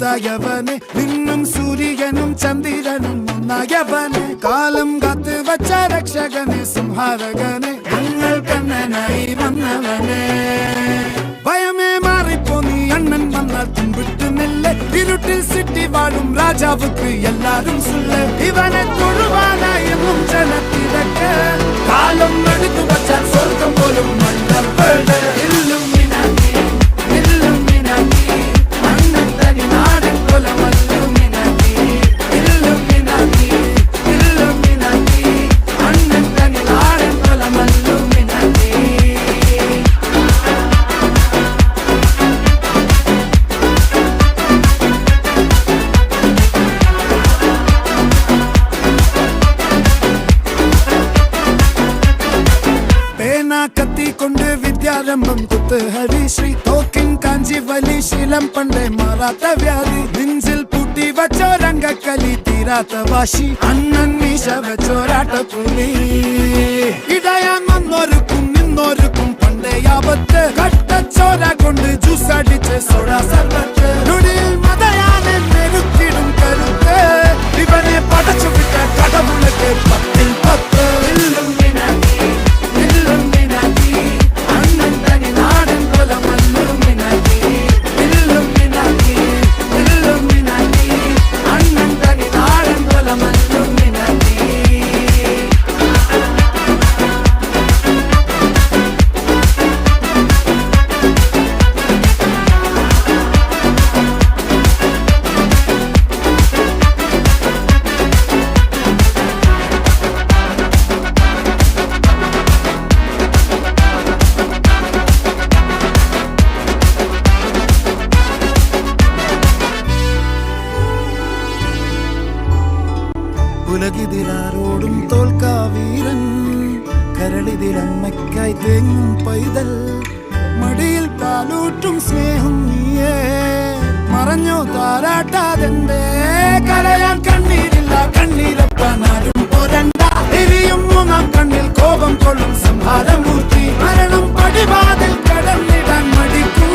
മുത്തായവനെ നിന്നും സൂര്യനും ചന്ദ്രനും ഒന്നായവനെ കാലം കാത്ത് വച്ച രക്ഷകനെ സംഹാരകനെ ഞങ്ങൾ കണ്ണനായി വന്നവനെ ഭയമേ മാറിപ്പോ നീ അണ്ണൻ വന്നാൽ തുമ്പിട്ടുന്നില്ല ഇരുട്ടിൽ സിറ്റി വാഴും രാജാവുക്ക് എല്ലാരും സുല്ല ഇവനെ തൊഴുവാനായി ജനത്തിരക്ക് കാലം എടുത്തു വച്ചാൽ സ്വർഗം പോലും മണ്ണപ്പേട് കത്തിക്കൊണ്ട് വിദ്യാരംഭം കുത്ത് ഹരിശ്രീ തോക്കിൻ കാഞ്ചി വലി ശീലം പണ്ടേ മാറാത്ത വ്യാധി നെഞ്ചിൽ പൂട്ടി വച്ചോരംഗക്കലി തീരാത്ത വാശി അണ്ണൻ മീശ വെച്ചോരാട്ട പുലി ഇടയാങ്ങൊന്നൊരുക്കും നിന്നൊരുക്കും പണ്ടേ ആപത്ത് കട്ടച്ചോര കൊണ്ട് ജ്യൂസ് അടിച്ച് സോഡ സർബത്ത് നൊടിയിൽ മതയാനെ മെരുക്കിടും കരുത്ത് ഇവനെ പടച്ചു വിട്ട കടവുളക്ക് 10-10 ഉലകിതിലാരോടും തോൽക്കാ വീരൻ കരളിതിലമ്മയ്ക്കായി തേങ്ങും പൈതൽ മടിയിൽ പാലൂട്ടും സ്നേഹം നീയേ മറഞ്ഞോ താരാട്ടാതെന്തേ കരയാൻ കണ്ണീരില്ല കണ്ണീരപ്പാനാരും പോരണ്ട എരിയും മൂന്നാം കണ്ണിൽ കോപം കൊള്ളും സംഹാരമൂർത്തി മരണം പടിവാതിൽ കടന്നിടാൻ മടിക്കും